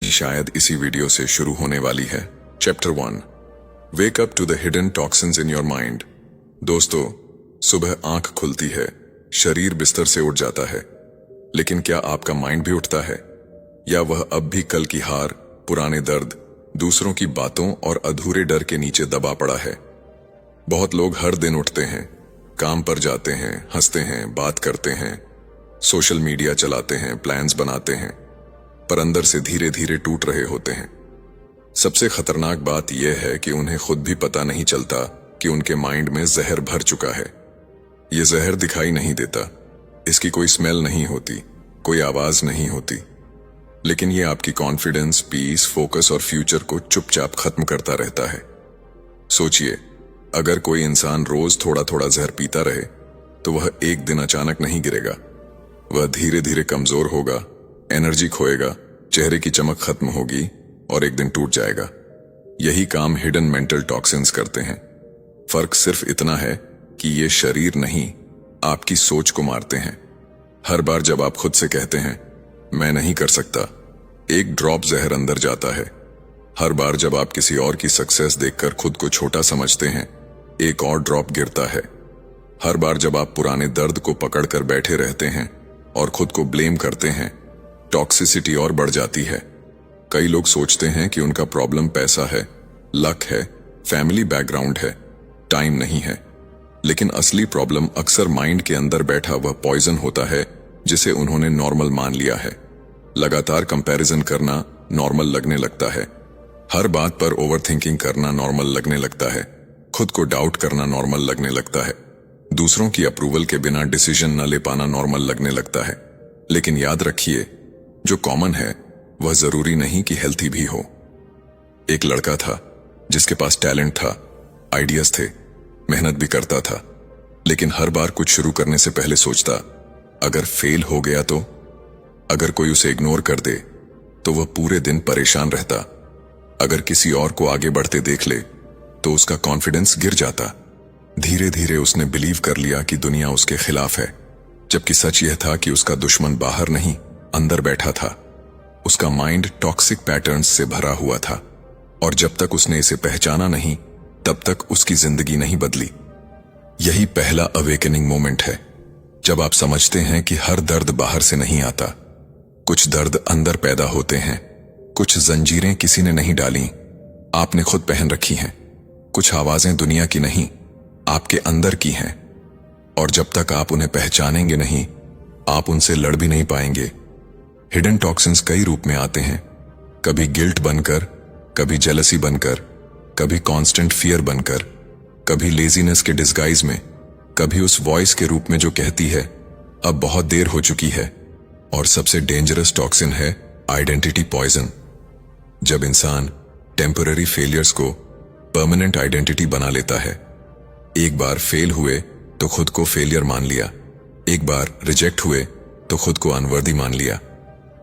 शायद इसी वीडियो से शुरू होने वाली है। Chapter 1, wake up to the hidden toxins in your mind. दोस्तों, सुबह आंख खुलती है, शरीर बिस्तर से उठ जाता है, लेकिन क्या आपका माइंड भी उठता है, या वह अब भी कल की हार, पुराने दर्द, दूसरों की बातों और अधूरे डर के नीचे दबा पड़ा है? बहुत लोग हर दिन उठते हैं, काम पर जाते हैं, हंसते हैं, बात करते हैं, सोशल मीडिया चलाते हैं, प्लान्स बनाते हैं, पर अंदर से धीरे धीरे टूट रहे होते हैं। सबसे खतरनाक बात यह है कि उन्हें खुद भी पता नहीं चलता कि उनके माइंड में जहर भर चुका है। यह जहर दिखाई नहीं देता, इसकी कोई स्मेल नहीं होती, कोई आवाज नहीं होती, लेकिन यह आपकी कॉन्फिडेंस, पीस, फोकस और फ्यूचर को चुपचाप खत्म करता रहता है। सोचिए, अगर कोई इंसान रोज थोड़ा थोड़ा जहर पीता रहे तो वह एक दिन अचानक नहीं गिरेगा। वह धीरे धीरे कमजोर होगा, एनर्जी खोएगा, चेहरे की चमक खत्म होगी और एक दिन टूट जाएगा। यही काम हिडन मेंटल टॉक्सिन्स करते हैं। फर्क सिर्फ इतना है कि ये शरीर नहीं, आपकी सोच को मारते हैं। हर बार जब आप खुद से कहते हैं मैं नहीं कर सकता, एक ड्रॉप जहर अंदर जाता है। हर बार जब आप किसी और की सक्सेस देखकर खुद को छोटा समझते हैं, एक और ड्रॉप गिरता है। हर बार जब आप पुराने दर्द को पकड़कर बैठे रहते हैं और खुद को ब्लेम करते हैं, टॉक्सिसिटी और बढ़ जाती है। कई लोग सोचते हैं कि उनका प्रॉब्लम पैसा है, लक है, फैमिली बैकग्राउंड है, टाइम नहीं है, लेकिन असली प्रॉब्लम अक्सर माइंड के अंदर बैठा वह पॉइजन होता है जिसे उन्होंने नॉर्मल मान लिया है। लगातार कंपैरिजन करना नॉर्मल लगने लगता है, हर बात पर ओवरथिंकिंग करना नॉर्मल लगने लगता है, खुद को डाउट करना नॉर्मल लगने लगता है, दूसरों की अप्रूवल के बिना डिसीजन न ले पाना नॉर्मल लगने लगता है। लेकिन याद रखिए, जो कॉमन है वह जरूरी नहीं कि हेल्थी भी हो। एक लड़का था जिसके पास टैलेंट था, आइडियाज थे, मेहनत भी करता था, लेकिन हर बार कुछ शुरू करने से पहले सोचता, अगर फेल हो गया तो, अगर कोई उसे इग्नोर कर दे तो वह पूरे दिन परेशान रहता, अगर किसी और को आगे बढ़ते देख ले तो उसका कॉन्फिडेंस गिर जाता। धीरे धीरे उसने बिलीव कर लिया कि दुनिया उसके खिलाफ है, जबकि सच यह था कि उसका दुश्मन बाहर नहीं, अंदर बैठा था। उसका माइंड टॉक्सिक पैटर्न्स से भरा हुआ था, और जब तक उसने इसे पहचाना नहीं, तब तक उसकी जिंदगी नहीं बदली। यही पहला अवेकनिंग मोमेंट है, जब आप समझते हैं कि हर दर्द बाहर से नहीं आता, कुछ दर्द अंदर पैदा होते हैं, कुछ जंजीरें किसी ने नहीं डाली, आपने खुद पहन रखी हैं, कुछ आवाजें दुनिया की नहीं, आपके अंदर की हैं, और जब तक आप उन्हें पहचानेंगे नहीं, आप उनसे लड़ भी नहीं पाएंगे। हिडन टॉक्सिन्स कई रूप में आते हैं, कभी गिल्ट बनकर, कभी जेलसी बनकर, कभी कांस्टेंट फियर बनकर, कभी लेजीनेस के डिस्गाइज में, कभी उस वॉइस के रूप में जो कहती है अब बहुत देर हो चुकी है। और सबसे डेंजरस टॉक्सिन है आइडेंटिटी पॉइजन। जब इंसान टेम्पररी फेलियर्स को परमानेंट आइडेंटिटी बना लेता है, एक बार फेल हुए तो खुद को फेलियर मान लिया, एक बार रिजेक्ट हुए तो खुद को अनवर्दी मान लिया।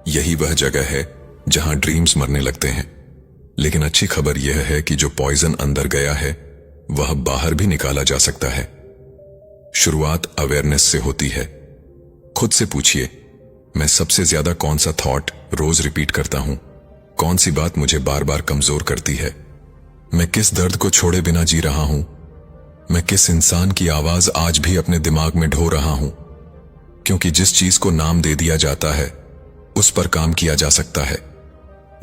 यही वह जगह है जहां ड्रीम्स मरने लगते हैं। लेकिन अच्छी खबर यह है कि जो पॉइजन अंदर गया है वह बाहर भी निकाला जा सकता है। शुरुआत अवेयरनेस से होती है। खुद से पूछिए, मैं सबसे ज्यादा कौन सा थॉट रोज रिपीट करता हूं? कौन सी बात मुझे बार बार कमजोर करती है? मैं किस दर्द को छोड़े बिना जी रहा हूं? मैं किस इंसान की आवाज आज भी अपने दिमाग में ढो रहा हूं? क्योंकि जिस चीज को नाम दे दिया जाता है उस पर काम किया जा सकता है।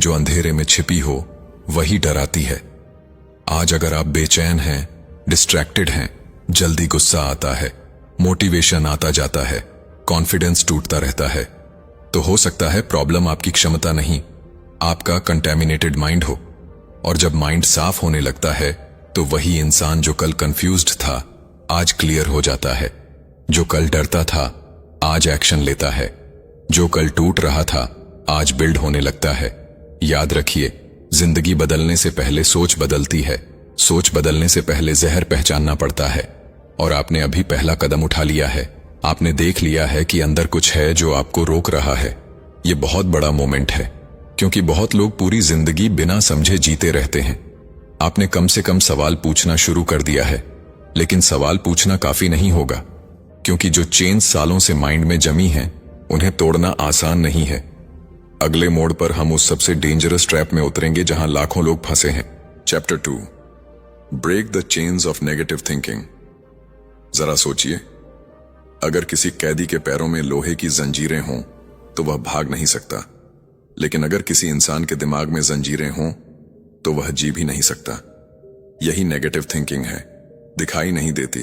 जो अंधेरे में छिपी हो वही डराती है। आज अगर आप बेचैन हैं, डिस्ट्रैक्टेड हैं, जल्दी गुस्सा आता है, मोटिवेशन आता जाता है, कॉन्फिडेंस टूटता रहता है, तो हो सकता है प्रॉब्लम आपकी क्षमता नहीं, आपका कंटेमिनेटेड माइंड हो। और जब माइंड साफ होने लगता है तो वही इंसान जो कल कंफ्यूज्ड था आज क्लियर हो जाता है। जो कल डरता था आज एक्शन लेता है, जो कल टूट रहा था आज बिल्ड होने लगता है। याद रखिए, जिंदगी बदलने से पहले सोच बदलती है, सोच बदलने से पहले जहर पहचानना पड़ता है। और आपने अभी पहला कदम उठा लिया है, आपने देख लिया है कि अंदर कुछ है जो आपको रोक रहा है। ये बहुत बड़ा मोमेंट है, क्योंकि बहुत लोग पूरी जिंदगी बिना समझे जीते रहते हैं। आपने कम से कम सवाल पूछना शुरू कर दिया है, लेकिन सवाल पूछना काफी नहीं होगा, क्योंकि जो चेन सालों से माइंड में जमी है उन्हें तोड़ना आसान नहीं है। अगले मोड़ पर हम उस सबसे डेंजरस ट्रैप में उतरेंगे जहां लाखों लोग फंसे हैं। Chapter 2, break the chains of negative thinking. जरा सोचिए, अगर किसी कैदी के पैरों में लोहे की जंजीरें हों तो वह भाग नहीं सकता, लेकिन अगर किसी इंसान के दिमाग में जंजीरें हों तो वह जी भी नहीं सकता। यही नेगेटिव थिंकिंग है। दिखाई नहीं देती,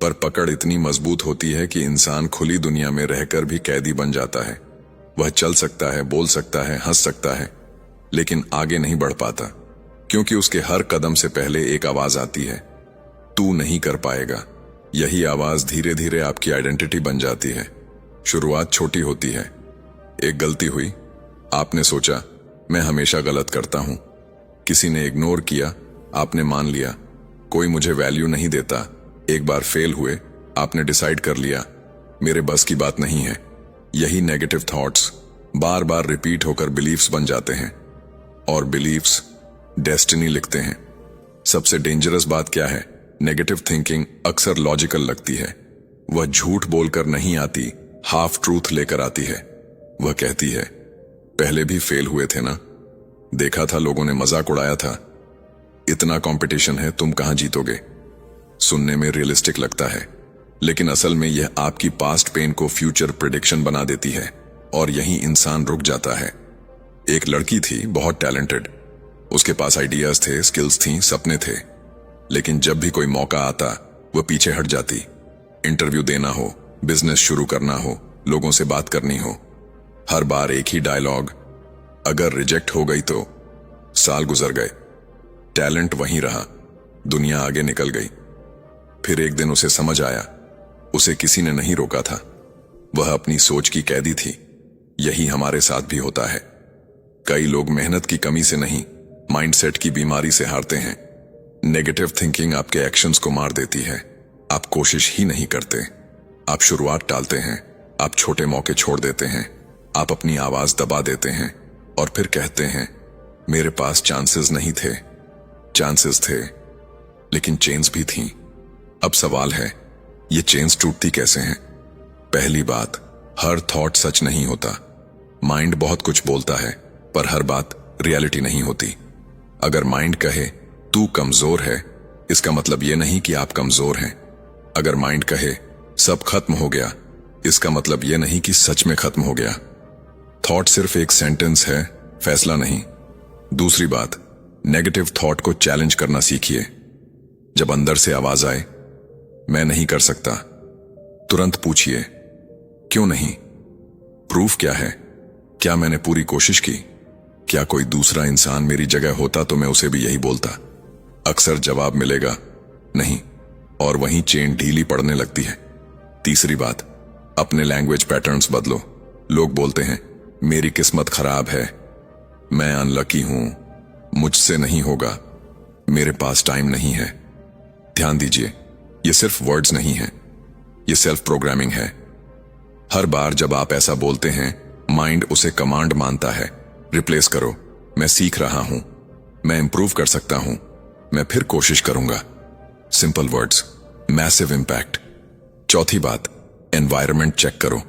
पर पकड़ इतनी मजबूत होती है कि इंसान खुली दुनिया में रहकर भी कैदी बन जाता है। वह चल सकता है, बोल सकता है, हंस सकता है, लेकिन आगे नहीं बढ़ पाता, क्योंकि उसके हर कदम से पहले एक आवाज आती है, तू नहीं कर पाएगा। यही आवाज धीरे धीरे आपकी आइडेंटिटी बन जाती है। शुरुआत छोटी होती है। एक गलती हुई, आपने सोचा मैं हमेशा गलत करता हूं। किसी ने इग्नोर किया, आपने मान लिया कोई मुझे वैल्यू नहीं देता। एक बार फेल हुए, आपने डिसाइड कर लिया मेरे बस की बात नहीं है। यही नेगेटिव थॉट्स बार बार रिपीट होकर बिलीफ्स बन जाते हैं, और बिलीफ्स डेस्टिनी लिखते हैं। सबसे डेंजरस बात क्या है? नेगेटिव थिंकिंग अक्सर लॉजिकल लगती है। वह झूठ बोलकर नहीं आती, हाफ ट्रूथ लेकर आती है। वह कहती है, पहले भी फेल हुए थे ना, देखा था लोगों ने मजाक उड़ाया था, इतना कंपटीशन है, तुम कहां जीतोगे। सुनने में रियलिस्टिक लगता है, लेकिन असल में यह आपकी पास्ट पेन को फ्यूचर प्रिडिक्शन बना देती है, और यही इंसान रुक जाता है। एक लड़की थी, बहुत टैलेंटेड, उसके पास आइडियाज थे, स्किल्स थी, सपने थे, लेकिन जब भी कोई मौका आता वह पीछे हट जाती। इंटरव्यू देना हो, बिजनेस शुरू करना हो, लोगों से बात करनी हो, हर बार एक ही डायलॉग, अगर रिजेक्ट हो गई तो। साल गुजर गए, टैलेंट वहीं रहा, दुनिया आगे निकल गई। फिर एक दिन उसे समझ आया, उसे किसी ने नहीं रोका था, वह अपनी सोच की कैदी थी। यही हमारे साथ भी होता है। कई लोग मेहनत की कमी से नहीं, माइंडसेट की बीमारी से हारते हैं। नेगेटिव थिंकिंग आपके एक्शंस को मार देती है। आप कोशिश ही नहीं करते, आप शुरुआत टालते हैं, आप छोटे मौके छोड़ देते हैं, आप अपनी आवाज दबा देते हैं, और फिर कहते हैं मेरे पास चांसेस नहीं थे। चांसेस थे, लेकिन चेन्स भी थीं। अब सवाल है, ये चेन्स टूटती कैसे हैं? पहली बात, हर थॉट सच नहीं होता। माइंड बहुत कुछ बोलता है, पर हर बात रियलिटी नहीं होती। अगर माइंड कहे तू कमजोर है, इसका मतलब यह नहीं कि आप कमजोर हैं। अगर माइंड कहे सब खत्म हो गया, इसका मतलब यह नहीं कि सच में खत्म हो गया। थॉट सिर्फ एक सेंटेंस है, फैसला नहीं। दूसरी बात, नेगेटिव थॉट को चैलेंज करना सीखिए। जब अंदर से आवाज आए मैं नहीं कर सकता, तुरंत पूछिए क्यों नहीं? प्रूफ क्या है? क्या मैंने पूरी कोशिश की? क्या कोई दूसरा इंसान मेरी जगह होता तो मैं उसे भी यही बोलता? अक्सर जवाब मिलेगा नहीं, और वहीं चेन ढीली पड़ने लगती है। तीसरी बात, अपने लैंग्वेज पैटर्न्स बदलो। लोग बोलते हैं मेरी किस्मत खराब है, मैं अनलकी हूं, मुझसे नहीं होगा, मेरे पास टाइम नहीं है। ध्यान दीजिए, ये सिर्फ वर्ड्स नहीं है, ये सेल्फ प्रोग्रामिंग है। हर बार जब आप ऐसा बोलते हैं, माइंड उसे कमांड मानता है, रिप्लेस करो, मैं सीख रहा हूं, मैं इंप्रूव कर सकता हूं, मैं फिर कोशिश करूंगा। Simple words, massive impact. चौथी बात, एनवायरनमेंट चेक करो।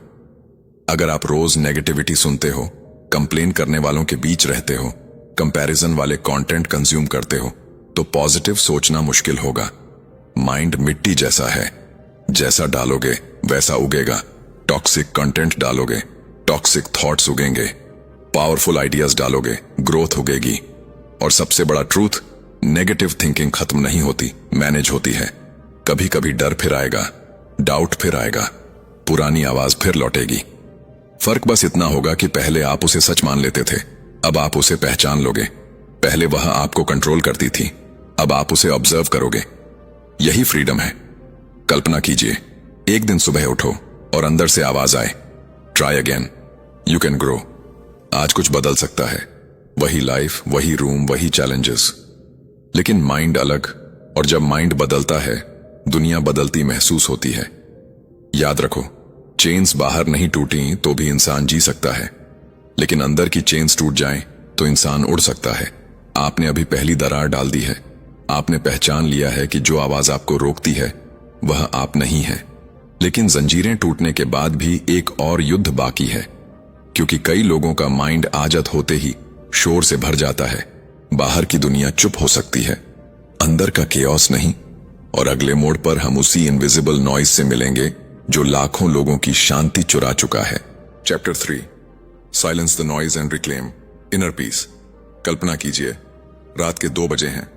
अगर आप रोज नेगेटिविटी सुनते हो, कंप्लेन करने वालों के बीच रहते हो, कंपैरिजन वाले कंटेंट कंज्यूम करते हो, तो पॉजिटिव सोचना मुश्किल होगा। माइंड मिट्टी जैसा है, जैसा डालोगे वैसा उगेगा। टॉक्सिक कंटेंट डालोगे, टॉक्सिक थॉट्स उगेंगे। पावरफुल आइडियाज डालोगे, ग्रोथ उगेगी। और सबसे बड़ा ट्रूथ, नेगेटिव थिंकिंग खत्म नहीं होती, मैनेज होती है। कभी कभी डर फिर आएगा, डाउट फिर आएगा, पुरानी आवाज फिर लौटेगी। फर्क बस इतना होगा कि पहले आप उसे सच मान लेते थे, अब आप उसे पहचान लोगे। पहले वह आपको कंट्रोल करती थी, अब आप उसे ऑब्जर्व करोगे। यही फ्रीडम है। कल्पना कीजिए, एक दिन सुबह उठो और अंदर से आवाज आए, try again, you can grow. आज कुछ बदल सकता है, वही लाइफ, वही रूम, वही चैलेंजेस, लेकिन माइंड अलग। और जब माइंड बदलता है, दुनिया बदलती महसूस होती है। याद रखो, चेन्स बाहर नहीं टूटी तो भी इंसान जी सकता है, लेकिन अंदर की चेन्स टूट जाएं तो इंसान उड़ सकता है। आपने अभी पहली दरार डाल दी है। आपने पहचान लिया है कि जो आवाज आपको रोकती है वह आप नहीं है। लेकिन जंजीरें टूटने के बाद भी एक और युद्ध बाकी है। क्योंकि कई लोगों का माइंड आदत होते ही शोर से भर जाता है। बाहर की दुनिया चुप हो सकती है, अंदर का केओस नहीं। और अगले मोड़ पर हम उसी इनविजिबल नॉइज से मिलेंगे जो लाखों लोगों की शांति चुरा चुका है। Chapter 3, silence the noise and reclaim inner peace. कल्पना कीजिए, रात के 2 बजे हैं,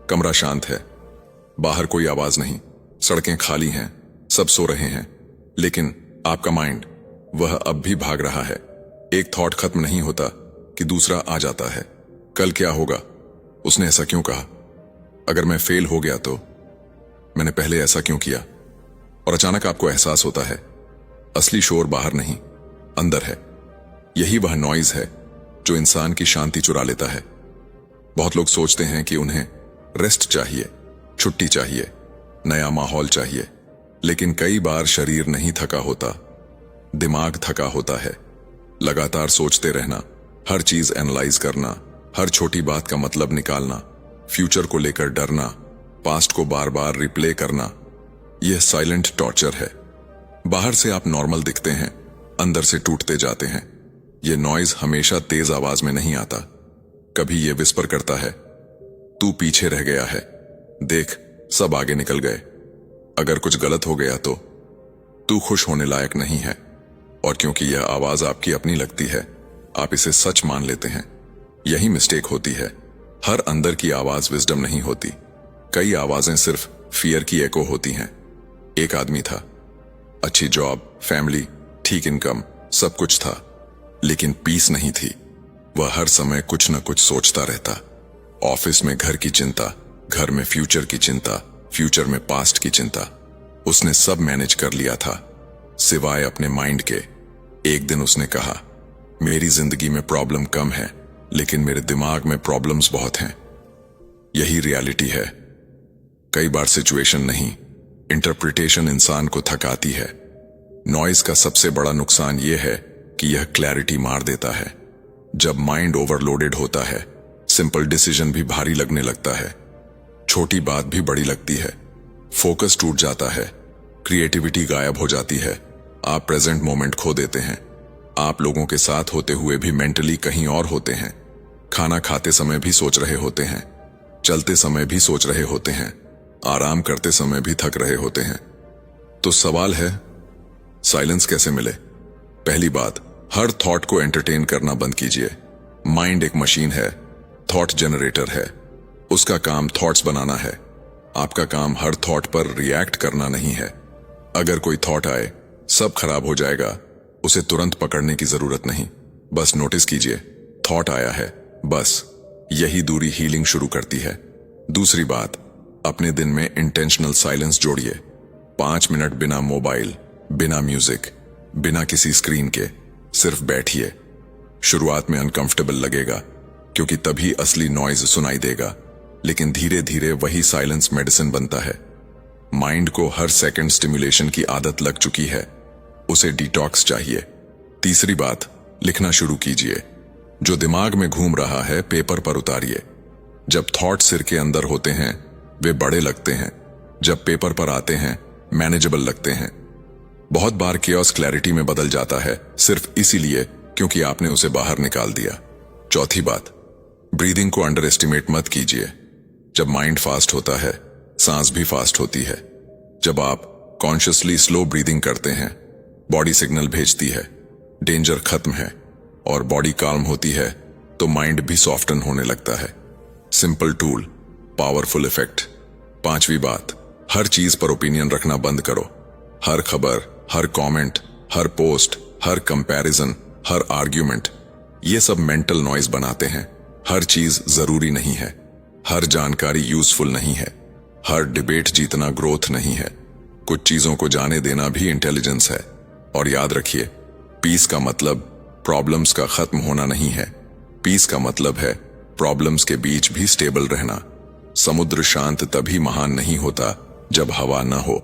कमरा शांत है, बाहर कोई आवाज नहीं, सड़कें खाली हैं, सब सो रहे हैं, लेकिन आपका माइंड वह अब भी भाग रहा है। एक थॉट खत्म नहीं होता कि दूसरा आ जाता है। कल क्या होगा? उसने ऐसा क्यों कहा? अगर मैं फेल हो गया तो? मैंने पहले ऐसा क्यों किया? और अचानक आपको एहसास होता है असली शोर बाहर नहीं, अंदर है। यही वह नॉइज है जो इंसान की शांति चुरा लेता है। बहुत लोग सोचते हैं कि उन्हें रेस्ट चाहिए, छुट्टी चाहिए, नया माहौल चाहिए, लेकिन कई बार शरीर नहीं थका होता, दिमाग थका होता है। लगातार सोचते रहना, हर चीज एनालाइज करना, हर छोटी बात का मतलब निकालना, फ्यूचर को लेकर डरना, पास्ट को बार बार रिप्ले करना, यह साइलेंट टॉर्चर है। बाहर से आप नॉर्मल दिखते हैं, अंदर से टूटते जाते हैं। यह नॉइज हमेशा तेज आवाज में नहीं आता। कभी यह विस्पर करता है, तू पीछे रह गया है, देख सब आगे निकल गए। अगर कुछ गलत हो गया तो तू खुश होने लायक नहीं है। और क्योंकि यह आवाज आपकी अपनी लगती है, आप इसे सच मान लेते हैं। यही मिस्टेक होती है। हर अंदर की आवाज विजडम नहीं होती। कई आवाजें सिर्फ फियर की एको होती हैं। एक आदमी था, अच्छी जॉब, फैमिली, ठीक इनकम, सब कुछ था, लेकिन पीस नहीं थी। वह हर समय कुछ न कुछ सोचता रहता। ऑफिस में घर की चिंता, घर में फ्यूचर की चिंता, फ्यूचर में पास्ट की चिंता। उसने सब मैनेज कर लिया था सिवाय अपने माइंड के। एक दिन उसने कहा, मेरी जिंदगी में प्रॉब्लम कम है, लेकिन मेरे दिमाग में प्रॉब्लम्स बहुत हैं। यही रियलिटी है। कई बार सिचुएशन नहीं, इंटरप्रिटेशन इंसान को थकाती है। नॉइज का सबसे बड़ा नुकसान यह है कि यह क्लैरिटी मार देता है। जब माइंड ओवरलोडेड होता है, सिंपल डिसीजन भी भारी लगने लगता है, छोटी बात भी बड़ी लगती है, फोकस टूट जाता है, क्रिएटिविटी गायब हो जाती है, आप प्रेजेंट मोमेंट खो देते हैं। आप लोगों के साथ होते हुए भी मेंटली कहीं और होते हैं। खाना खाते समय भी सोच रहे होते हैं, चलते समय भी सोच रहे होते हैं, आराम करते समय भी थक रहे होते हैं। तो सवाल है, साइलेंस कैसे मिले? पहली बात, हर थॉट को एंटरटेन करना बंद कीजिए। माइंड एक मशीन है, थॉट जनरेटर है। उसका काम थॉट्स बनाना है। आपका काम हर थॉट पर रिएक्ट करना नहीं है। अगर कोई थॉट आए, सब खराब हो जाएगा, उसे तुरंत पकड़ने की जरूरत नहीं। बस नोटिस कीजिए, थॉट आया है, बस यही दूरी हीलिंग शुरू करती है। दूसरी बात, अपने दिन में इंटेंशनल साइलेंस जोड़िए। 5 मिनट बिना मोबाइल, बिना म्यूजिक, बिना किसी स्क्रीन के सिर्फ बैठिए। शुरुआत में अनकंफर्टेबल लगेगा, क्योंकि तभी असली नॉइज सुनाई देगा, लेकिन धीरे धीरे वही साइलेंस मेडिसिन बनता है। माइंड को हर सेकंड स्टिमुलेशन की आदत लग चुकी है, उसे डिटॉक्स चाहिए। तीसरी बात, लिखना शुरू कीजिए। जो दिमाग में घूम रहा है पेपर पर उतारिए। जब थॉट सिर के अंदर होते हैं वे बड़े लगते हैं, जब पेपर पर आते हैं मैनेजेबल लगते हैं। बहुत बार केओस क्लैरिटी में बदल जाता है सिर्फ इसीलिए क्योंकि आपने उसे बाहर निकाल दिया। चौथी बात, ब्रीदिंग को अंडर एस्टिमेट मत कीजिए। जब माइंड फास्ट होता है, सांस भी फास्ट होती है। जब आप कॉन्शियसली स्लो ब्रीदिंग करते हैं, बॉडी सिग्नल भेजती है डेंजर खत्म है, और बॉडी काल्म होती है तो माइंड भी सॉफ्टन होने लगता है। Simple tool, powerful effect. पांचवी बात, हर चीज पर ओपिनियन रखना बंद करो। हर खबर, हर कमेंट, हर पोस्ट, हर कंपैरिजन, हर आर्ग्यूमेंट, ये सब मेंटल नॉइज बनाते हैं। हर चीज जरूरी नहीं है, हर जानकारी यूजफुल नहीं है, हर डिबेट जीतना ग्रोथ नहीं है। कुछ चीजों को जाने देना भी इंटेलिजेंस है। और याद रखिए, पीस का मतलब प्रॉब्लम्स का खत्म होना नहीं है। पीस का मतलब है प्रॉब्लम्स के बीच भी स्टेबल रहना। समुद्र शांत तभी महान नहीं होता जब हवा न हो।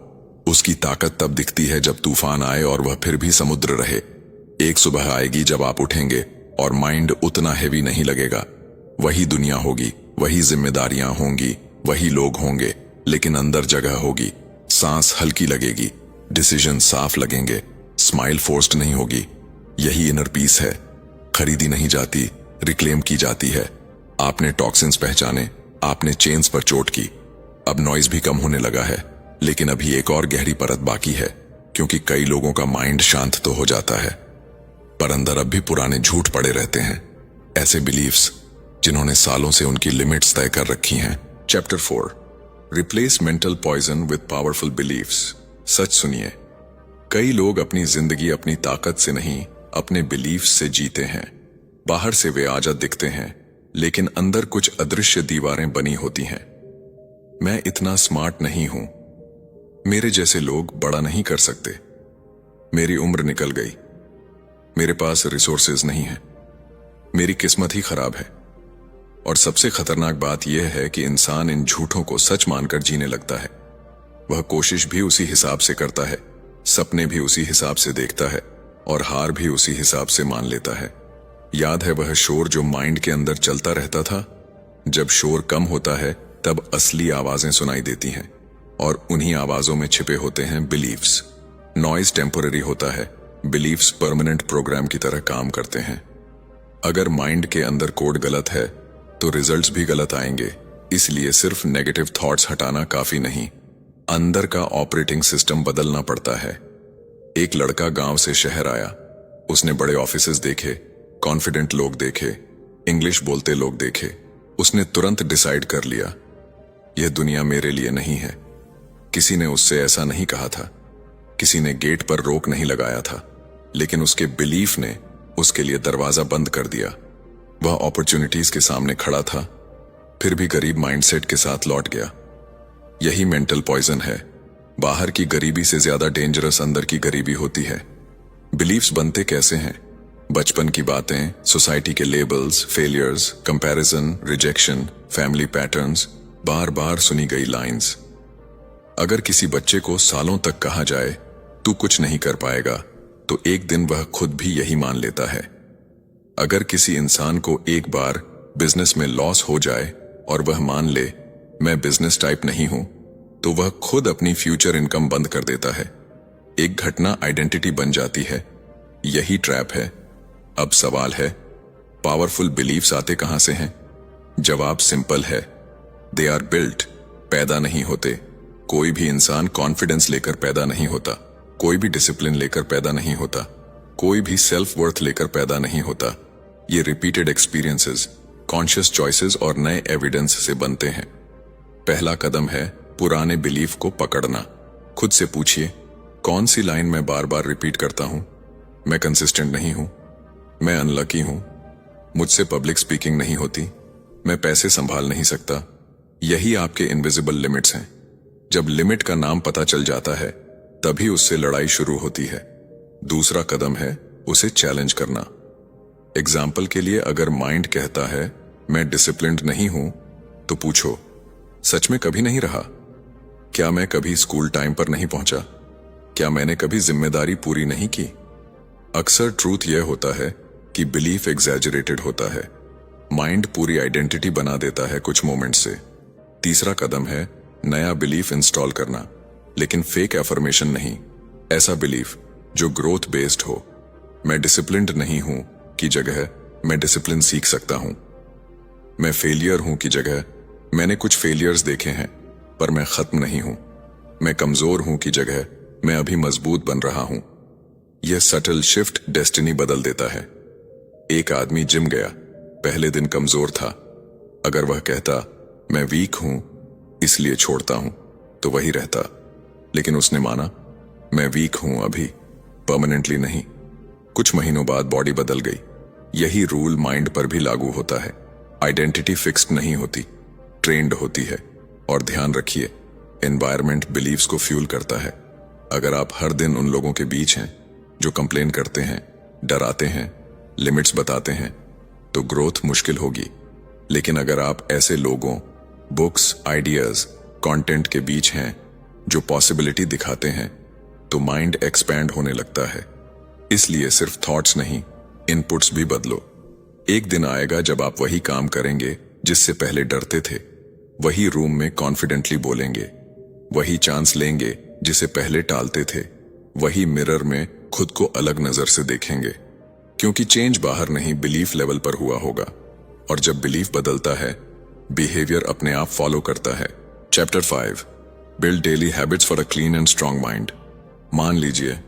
उसकी ताकत तब दिखती है जब तूफान आए और वह फिर भी समुद्र रहे। एक सुबह आएगी जब आप उठेंगे और माइंड उतना हेवी नहीं लगेगा। वही दुनिया होगी, वही जिम्मेदारियां होंगी, वही लोग होंगे, लेकिन अंदर जगह होगी। सांस हल्की लगेगी, डिसीजन साफ लगेंगे, स्माइल फोर्स्ड नहीं होगी। यही इनर पीस है खरीदी नहीं जाती, रिक्लेम की जाती है। आपने टॉक्सिन्स पहचाने, आपने चेन्स पर चोट की। अब नॉइज भी कम होने लगा है, लेकिन अभी एक और गहरी परत बाकी है, क्योंकि कई लोगों का माइंड शांत तो हो जाता है, पर अंदर अब भी पुराने झूठ पड़े रहते हैं। ऐसे बिलीफ्स जिन्होंने सालों से उनकी लिमिट्स तय कर रखी हैं। Chapter 4, replace mental poison with powerful beliefs. सच सुनिए, कई लोग अपनी जिंदगी अपनी ताकत से नहीं, अपने बिलीफ्स से जीते हैं। बाहर से वे आजाद दिखते हैं, लेकिन अंदर कुछ अदृश्य दीवारें बनी होती हैं। मैं इतना स्मार्ट नहीं हूं, मेरे जैसे लोग बड़ा नहीं कर सकते, मेरी उम्र निकल गई, मेरे पास रिसोर्सेज नहीं है, मेरी किस्मत ही खराब है। और सबसे खतरनाक बात यह है कि इंसान इन झूठों को सच मानकर जीने लगता है। वह कोशिश भी उसी हिसाब से करता है, सपने भी उसी हिसाब से देखता है, और हार भी उसी हिसाब से मान लेता है। याद है वह शोर जो माइंड के अंदर चलता रहता था? जब शोर कम होता है तब असली आवाजें सुनाई देती हैं, और उन्हीं आवाजों में छिपे होते हैं बिलीव्स। नॉइज टेम्पोररी होता है, बिलीव्स परमानेंट प्रोग्राम की तरह काम करते हैं। अगर माइंड के अंदर कोड गलत है तो रिजल्ट्स भी गलत आएंगे। इसलिए सिर्फ नेगेटिव थॉट्स हटाना काफी नहीं, अंदर का ऑपरेटिंग सिस्टम बदलना पड़ता है। एक लड़का गांव से शहर आया। उसने बड़े ऑफिसेज देखे, कॉन्फिडेंट लोग देखे, इंग्लिश बोलते लोग देखे। उसने तुरंत डिसाइड कर लिया, यह दुनिया मेरे लिए नहीं है। किसी ने उससे ऐसा नहीं कहा था, किसी ने गेट पर रोक नहीं लगाया था, लेकिन उसके बिलीफ ने उसके लिए दरवाजा बंद कर दिया। वह अपॉर्चुनिटीज के सामने खड़ा था, फिर भी गरीब माइंडसेट के साथ लौट गया। यही मेंटल पॉइजन है। बाहर की गरीबी से ज्यादा डेंजरस अंदर की गरीबी होती है। बिलीफ्स बनते कैसे हैं? बचपन की बातें, सोसाइटी के labels, failures, comparison, rejection, family patterns, बार बार सुनी गई लाइंस। अगर किसी बच्चे को सालों तक कहा जाए तू कुछ नहीं कर पाएगा, तो एक दिन वह खुद भी यही मान लेता है। अगर किसी इंसान को एक बार बिजनेस में लॉस हो जाए और वह मान ले मैं बिजनेस टाइप नहीं हूं, तो वह खुद अपनी फ्यूचर इनकम बंद कर देता है। एक घटना आइडेंटिटी बन जाती है। यही ट्रैप है। अब सवाल है, पावरफुल बिलीफ्स आते कहां से हैं? जवाब सिंपल है, दे आर बिल्ट, पैदा नहीं होते। कोई भी इंसान कॉन्फिडेंस लेकर पैदा नहीं होता, कोई भी डिसिप्लिन लेकर पैदा नहीं होता, कोई भी सेल्फ वर्थ लेकर पैदा नहीं होता। ये रिपीटेड एक्सपीरियंसेस, कॉन्शियस चॉइसेस और नए एविडेंस से बनते हैं। पहला कदम है पुराने बिलीफ को पकड़ना। खुद से पूछिए, कौन सी लाइन मैं बार बार रिपीट करता हूं? मैं कंसिस्टेंट नहीं हूं, मैं अनलकी हूं, मुझसे पब्लिक स्पीकिंग नहीं होती, मैं पैसे संभाल नहीं सकता। यही आपके इनविजिबल लिमिट्स हैं। जब लिमिट का नाम पता चल जाता है, तभी उससे लड़ाई शुरू होती है। दूसरा कदम है उसे चैलेंज करना। एग्जाम्पल के लिए, अगर माइंड कहता है मैं डिसिप्लिन्ड नहीं हूं, तो पूछो, सच में कभी नहीं रहा? क्या मैं कभी स्कूल टाइम पर नहीं पहुंचा? क्या मैंने कभी जिम्मेदारी पूरी नहीं की? अक्सर ट्रूथ यह होता है कि बिलीफ एग्जैजरेटेड होता है। माइंड पूरी आइडेंटिटी बना देता है कुछ मोमेंट से। तीसरा कदम है नया बिलीफ इंस्टॉल करना, लेकिन फेक एफर्मेशन नहीं। ऐसा बिलीफ जो ग्रोथ बेस्ड हो। मैं डिसिप्लिन्ड नहीं हूं की जगह मैं डिसिप्लिन सीख सकता हूं। मैं फेलियर हूं की जगह मैंने कुछ फेलियर्स देखे हैं पर मैं खत्म नहीं हूं। मैं कमजोर हूं की जगह मैं अभी मजबूत बन रहा हूं। यह सटल शिफ्ट डेस्टिनी बदल देता है। एक आदमी जिम गया, पहले दिन कमजोर था। अगर वह कहता मैं वीक हूं इसलिए छोड़ता हूं, तो वही रहता। लेकिन उसने माना मैं वीक हूं अभी, परमानेंटली नहीं। कुछ महीनों बाद बॉडी बदल गई। यही रूल माइंड पर भी लागू होता है। आइडेंटिटी फिक्स्ड नहीं होती, ट्रेंड होती है। और ध्यान रखिए, एनवायरनमेंट बिलीव्स को फ्यूल करता है। अगर आप हर दिन उन लोगों के बीच हैं जो कंप्लेन करते हैं, डराते हैं, लिमिट्स बताते हैं, तो ग्रोथ मुश्किल होगी। लेकिन अगर आप ऐसे लोगों, बुक्स, आइडियाज, कंटेंट के बीच हैं जो पॉसिबिलिटी दिखाते हैं, तो माइंड एक्सपैंड होने लगता है। इसलिए सिर्फ थॉट्स नहीं, इनपुट्स भी बदलो। एक दिन आएगा जब आप वही काम करेंगे जिससे पहले डरते थे, वही रूम में कॉन्फिडेंटली बोलेंगे, वही चांस लेंगे जिसे पहले टालते थे, वही मिरर में खुद को अलग नजर से देखेंगे। क्योंकि चेंज बाहर नहीं, बिलीफ लेवल पर हुआ होगा। और जब बिलीफ बदलता है, बिहेवियर अपने आप फॉलो करता है। Chapter 5, build daily habits for a clean and strong mind. मान लीजिए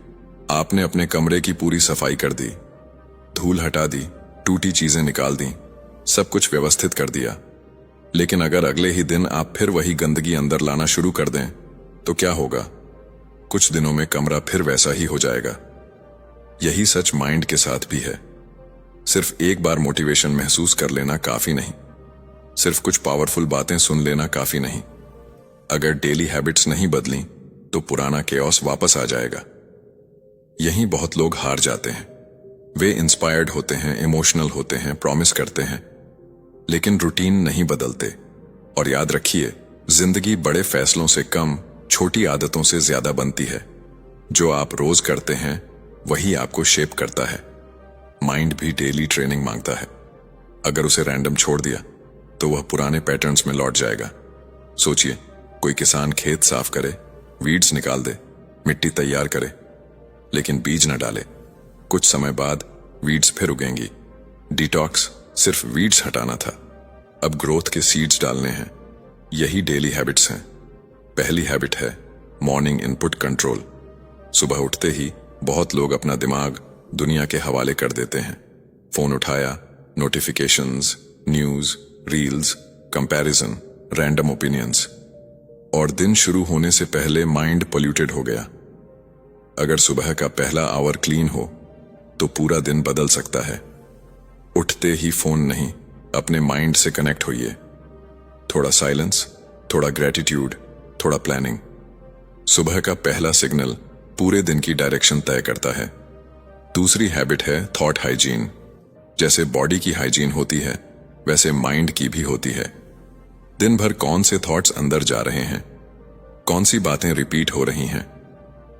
आपने अपने कमरे की पूरी सफाई कर दी, धूल हटा दी, टूटी चीजें निकाल दी, सब कुछ व्यवस्थित कर दिया। लेकिन अगर अगले ही दिन आप फिर वही गंदगी अंदर लाना शुरू कर दें तो क्या होगा? कुछ दिनों में कमरा फिर वैसा ही हो जाएगा। यही सच माइंड के साथ भी है। सिर्फ एक बार मोटिवेशन महसूस कर लेना काफी नहीं, सिर्फ कुछ पावरफुल बातें सुन लेना काफी नहीं। अगर डेली हैबिट्स नहीं बदली तो पुराना केओस वापस आ जाएगा। यहीं बहुत लोग हार जाते हैं। वे इंस्पायर्ड होते हैं, इमोशनल होते हैं, प्रॉमिस करते हैं, लेकिन रूटीन नहीं बदलते। और याद रखिए, जिंदगी बड़े फैसलों से कम, छोटी आदतों से ज्यादा बनती है। जो आप रोज करते हैं वही आपको शेप करता है। माइंड भी डेली ट्रेनिंग मांगता है। अगर उसे रैंडम छोड़ दिया तो वह पुराने पैटर्न्स में लौट जाएगा। सोचिए, कोई किसान खेत साफ करे, वीड्स निकाल दे, मिट्टी तैयार करे, लेकिन बीज न डाले। कुछ समय बाद वीड्स फिर उगेंगी। डिटॉक्स सिर्फ वीड्स हटाना था, अब ग्रोथ के सीड्स डालने हैं। यही डेली हैबिट्स हैं। पहली हैबिट है मॉर्निंग इनपुट कंट्रोल। सुबह उठते ही बहुत लोग अपना दिमाग दुनिया के हवाले कर देते हैं। फोन उठाया, notifications, news, reels, comparison, random opinions, और दिन शुरू होने से पहले माइंड पोल्यूटेड हो गया। अगर सुबह का पहला आवर क्लीन हो तो पूरा दिन बदल सकता है। उठते ही फोन नहीं, अपने माइंड से कनेक्ट होइए। थोड़ा साइलेंस, थोड़ा ग्रेटिट्यूड, थोड़ा प्लानिंग। सुबह का पहला सिग्नल पूरे दिन की डायरेक्शन तय करता है। दूसरी हैबिट है थॉट हाइजीन। जैसे बॉडी की हाइजीन होती है, वैसे माइंड की भी होती है। दिन भर कौन से थॉट्स अंदर जा रहे हैं, कौन सी बातें रिपीट हो रही हैं।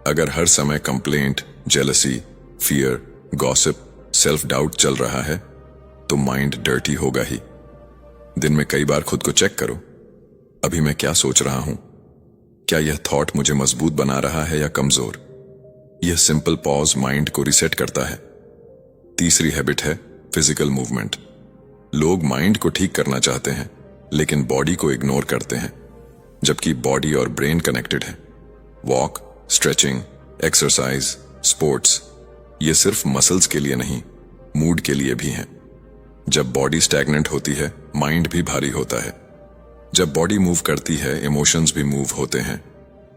अगर हर समय complaint, jealousy, fear, gossip, self doubt चल रहा है तो माइंड डर्टी होगा ही। दिन में कई बार खुद को चेक करो, अभी मैं क्या सोच रहा हूं? क्या यह थॉट मुझे मजबूत बना रहा है या कमजोर? यह सिंपल पॉज माइंड को रिसेट करता है। तीसरी हैबिट है फिजिकल मूवमेंट। लोग माइंड को ठीक करना चाहते हैं लेकिन बॉडी को इग्नोर करते हैं, जबकि बॉडी और ब्रेन कनेक्टेड है। वॉक, स्ट्रेचिंग, एक्सरसाइज, स्पोर्ट्स, ये सिर्फ मसल्स के लिए नहीं, मूड के लिए भी हैं। जब बॉडी स्टैग्नेंट होती है, माइंड भी भारी होता है। जब बॉडी मूव करती है, इमोशंस भी मूव होते हैं।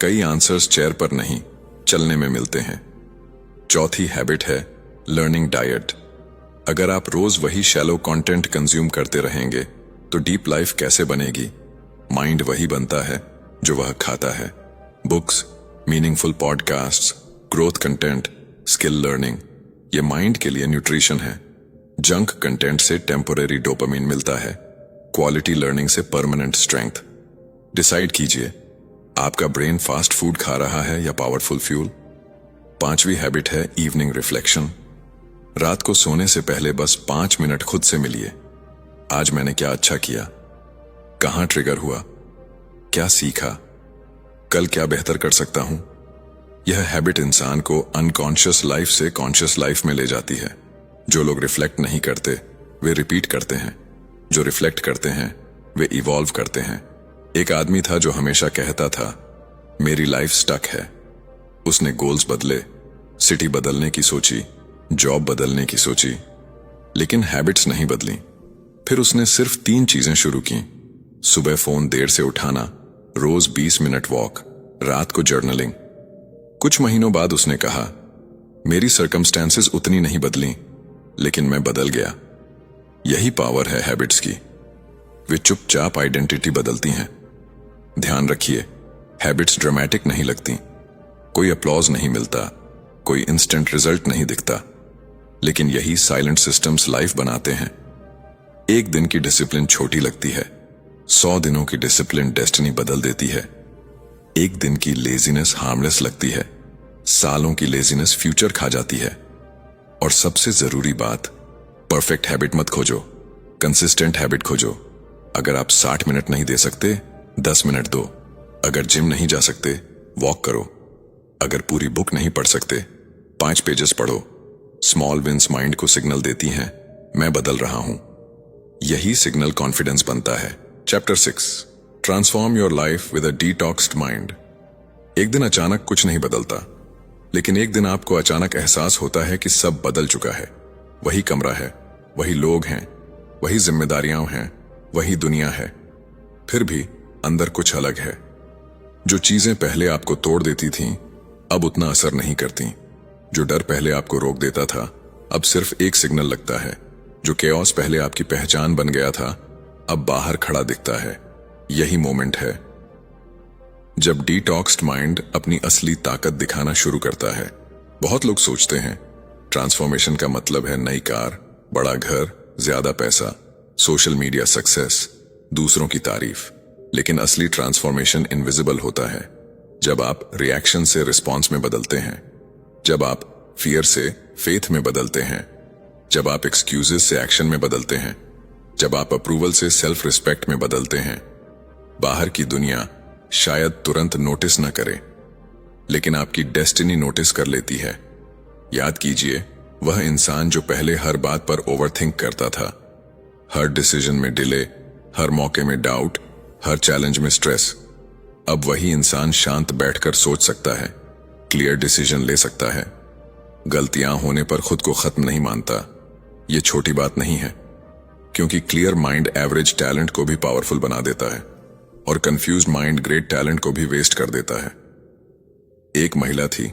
कई आंसर्स चेयर पर नहीं, चलने में मिलते हैं। चौथी हैबिट है लर्निंग डाइट। अगर आप रोज वही शैलो कंटेंट कंज्यूम करते रहेंगे तो डीप लाइफ कैसे बनेगी? माइंड वही बनता है जो वह खाता है। Books, meaningful podcasts, growth content, skill learning, ये माइंड के लिए न्यूट्रिशन है। जंक कंटेंट से टेम्पोरेरी डोपामिन मिलता है, क्वालिटी लर्निंग से परमानेंट स्ट्रेंथ। डिसाइड कीजिए, आपका ब्रेन फास्ट फूड खा रहा है या पावरफुल फ्यूल? पांचवी हैबिट है इवनिंग रिफ्लेक्शन। रात को सोने से पहले बस 5 मिनट खुद से मिलिए। आज मैंने क्या अच्छा किया, कहां ट्रिगर हुआ, क्या सीखा, कल क्या बेहतर कर सकता हूं? यह हैबिट इंसान को अनकॉन्शियस लाइफ से कॉन्शियस लाइफ में ले जाती है। जो लोग रिफ्लेक्ट नहीं करते वे रिपीट करते हैं, जो रिफ्लेक्ट करते हैं वे इवॉल्व करते हैं। एक आदमी था जो हमेशा कहता था, मेरी लाइफ स्टक है। उसने गोल्स बदले, सिटी बदलने की सोची, जॉब बदलने की सोची, लेकिन हैबिट्स नहीं बदली। फिर उसने सिर्फ 3 चीजें शुरू की। सुबह फोन देर से उठाना, रोज 20 मिनट वॉक, रात को जर्नलिंग। कुछ महीनों बाद उसने कहा, मेरी सर्कमस्टेंसेस उतनी नहीं बदली, लेकिन मैं बदल गया। यही पावर है हैबिट्स की। वे चुपचाप आइडेंटिटी बदलती हैं। ध्यान रखिए, हैबिट्स ड्रामेटिक नहीं लगती, कोई अप्लॉज नहीं मिलता, कोई इंस्टेंट रिजल्ट नहीं दिखता, लेकिन यही साइलेंट सिस्टम्स लाइफ बनाते हैं। एक दिन की डिसिप्लिन छोटी लगती है, 100 दिनों की डिसिप्लिन डेस्टिनी बदल देती है। एक दिन की लेजीनेस हार्मलेस लगती है, सालों की लेजीनेस फ्यूचर खा जाती है। और सबसे जरूरी बात, परफेक्ट हैबिट मत खोजो, कंसिस्टेंट हैबिट खोजो। अगर आप 60 मिनट नहीं दे सकते, 10 मिनट दो। अगर जिम नहीं जा सकते, वॉक करो। अगर पूरी बुक नहीं पढ़ सकते, 5 पेजेस पढ़ो। स्मॉल विंस माइंड को सिग्नल देती हैं, मैं बदल रहा हूं। यही सिग्नल कॉन्फिडेंस बनता है। Chapter 6, transform your life with a detoxed mind. एक दिन अचानक कुछ नहीं बदलता, लेकिन एक दिन आपको अचानक एहसास होता है कि सब बदल चुका है। वही कमरा है, वही लोग हैं, वही जिम्मेदारियां हैं, वही दुनिया है, फिर भी अंदर कुछ अलग है। जो चीजें पहले आपको तोड़ देती थीं, अब उतना असर नहीं करती। जो डर पहले आपको रोक देता था, अब सिर्फ एक सिग्नल लगता है। जो केओस पहले आपकी पहचान बन गया था, अब बाहर खड़ा दिखता है। यही मोमेंट है जब डिटॉक्स्ड माइंड अपनी असली ताकत दिखाना शुरू करता है। बहुत लोग सोचते हैं ट्रांसफॉर्मेशन का मतलब है नई कार, बड़ा घर, ज्यादा पैसा, सोशल मीडिया सक्सेस, दूसरों की तारीफ। लेकिन असली ट्रांसफॉर्मेशन इनविजिबल होता है। जब आप रिएक्शन से रिस्पॉन्स में बदलते हैं, जब आप फियर से फेथ में बदलते हैं, जब आप एक्सक्यूजेस से एक्शन में बदलते हैं, जब आप अप्रूवल से सेल्फ रिस्पेक्ट में बदलते हैं। बाहर की दुनिया शायद तुरंत नोटिस न करे, लेकिन आपकी डेस्टिनी नोटिस कर लेती है। याद कीजिए, वह इंसान जो पहले हर बात पर ओवरथिंक करता था, हर डिसीजन में डिले, हर मौके में डाउट, हर चैलेंज में स्ट्रेस, अब वही इंसान शांत बैठकर सोच सकता है, क्लियर डिसीजन ले सकता है, गलतियां होने पर खुद को खत्म नहीं मानता। यह छोटी बात नहीं है, क्योंकि क्लियर माइंड एवरेज टैलेंट को भी पावरफुल बना देता है और कंफ्यूज्ड माइंड ग्रेट टैलेंट को भी वेस्ट कर देता है। एक महिला थी,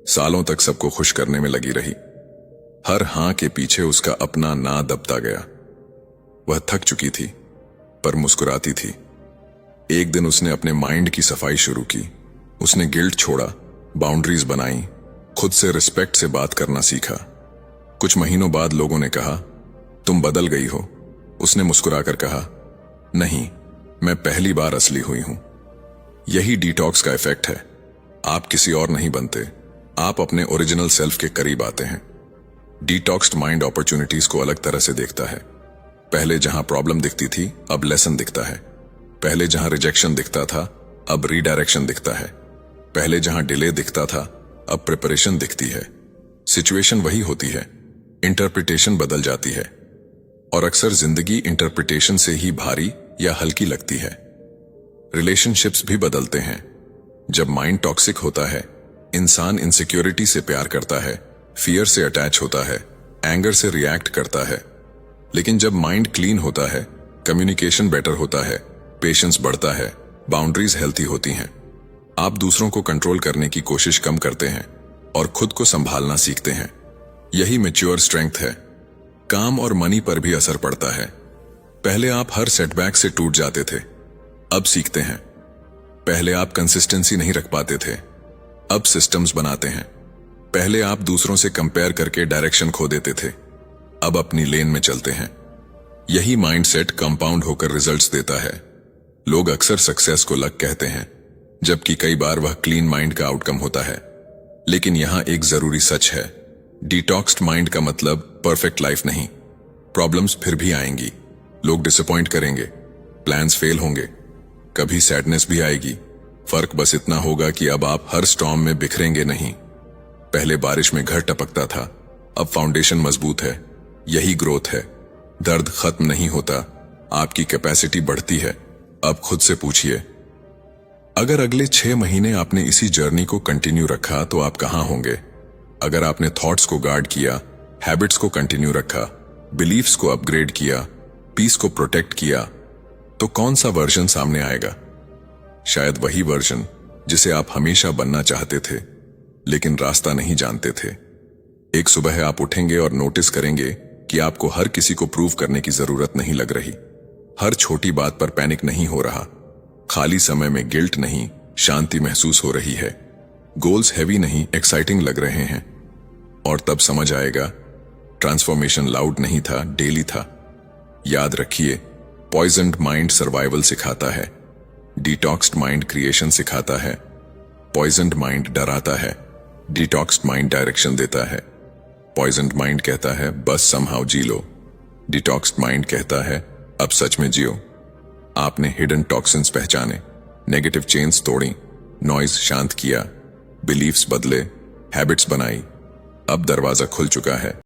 सालों तक सबको खुश करने में लगी रही। हर हां के पीछे उसका अपना ना दबता गया। वह थक चुकी थी, पर मुस्कुराती थी। एक दिन उसने अपने माइंड की सफाई शुरू की। उसने गिल्ट छोड़ा, बाउंड्रीज बनाई, खुद से रिस्पेक्ट से बात करना सीखा। कुछ महीनों बाद लोगों ने कहा, तुम बदल गई हो। उसने मुस्कुराकर कहा, नहीं, मैं पहली बार असली हुई हूं। यही डिटॉक्स का इफेक्ट है। आप किसी और नहीं बनते, आप अपने ओरिजिनल सेल्फ के करीब आते हैं। डिटॉक्स्ड माइंड अपॉर्चुनिटीज को अलग तरह से देखता है। पहले जहां प्रॉब्लम दिखती थी, अब लेसन दिखता है। पहले जहां रिजेक्शन दिखता था, अब रीडायरेक्शन दिखता है। पहले जहां डिले दिखता था, अब प्रिपरेशन दिखती है। सिचुएशन वही होती है, इंटरप्रिटेशन बदल जाती है। और अक्सर जिंदगी इंटरप्रिटेशन से ही भारी या हल्की लगती है। रिलेशनशिप्स भी बदलते हैं। जब माइंड टॉक्सिक होता है, इंसान इनसिक्योरिटी से प्यार करता है, फियर से अटैच होता है, एंगर से रिएक्ट करता है। लेकिन जब माइंड क्लीन होता है, कम्युनिकेशन बेटर होता है, पेशेंस बढ़ता है, बाउंड्रीज हेल्थी होती हैं। आप दूसरों को कंट्रोल करने की कोशिश कम करते हैं और खुद को संभालना सीखते हैं। यही मैच्योर स्ट्रेंथ है। काम और मनी पर भी असर पड़ता है। पहले आप हर सेटबैक से टूट जाते थे, अब सीखते हैं। पहले आप कंसिस्टेंसी नहीं रख पाते थे, अब सिस्टम्स बनाते हैं। पहले आप दूसरों से कंपेयर करके डायरेक्शन खो देते थे, अब अपनी लेन में चलते हैं। यही माइंडसेट कंपाउंड होकर रिजल्ट्स देता है। लोग अक्सर सक्सेस को लक कहते हैं, जबकि कई बार वह क्लीन माइंड का आउटकम होता है। लेकिन यहां एक जरूरी सच है, डिटॉक्स्ड माइंड का मतलब परफेक्ट लाइफ नहीं। प्रॉब्लम्स फिर भी आएंगी, लोग डिसअपॉइंट करेंगे, प्लान्स फेल होंगे, कभी सैडनेस भी आएगी। फर्क बस इतना होगा कि अब आप हर स्टॉर्म में बिखरेंगे नहीं। पहले बारिश में घर टपकता था, अब फाउंडेशन मजबूत है। यही ग्रोथ है। दर्द खत्म नहीं होता, आपकी कैपेसिटी बढ़ती है। अब खुद से पूछिए, अगर अगले 6 महीने आपने इसी जर्नी को कंटिन्यू रखा तो आप कहां होंगे? अगर आपने थॉट्स को गार्ड किया, हैबिट्स को कंटिन्यू रखा, बिलीफ्स को अपग्रेड किया, पीस को प्रोटेक्ट किया, तो कौन सा वर्जन सामने आएगा? शायद वही वर्जन जिसे आप हमेशा बनना चाहते थे, लेकिन रास्ता नहीं जानते थे। एक सुबह आप उठेंगे और नोटिस करेंगे कि आपको हर किसी को प्रूव करने की जरूरत नहीं लग रही। हर छोटी बात पर पैनिक नहीं हो रहा। खाली समय में गिल्ट नहीं, शांति महसूस हो रही है। गोल्स हैवी नहीं, एक्साइटिंग लग रहे हैं। और तब समझ आएगा, ट्रांसफॉर्मेशन लाउड नहीं था, डेली था। याद रखिए, पॉइजन्ड माइंड सर्वाइवल सिखाता है, डिटॉक्स्ड माइंड क्रिएशन सिखाता है। पॉइजन्ड माइंड डराता है, डिटॉक्स्ड माइंड डायरेक्शन देता है। पॉइजन्ड माइंड कहता है बस समहाउ जी लो, डिटॉक्स्ड माइंड कहता है अब सच में जियो। आपने हिडन टॉक्सिन्स पहचाने, नेगेटिव चेन्स तोड़ी, नॉइज शांत किया, बिलीफ्स बदले, हैबिट्स बनाई। अब दरवाजा खुल चुका है।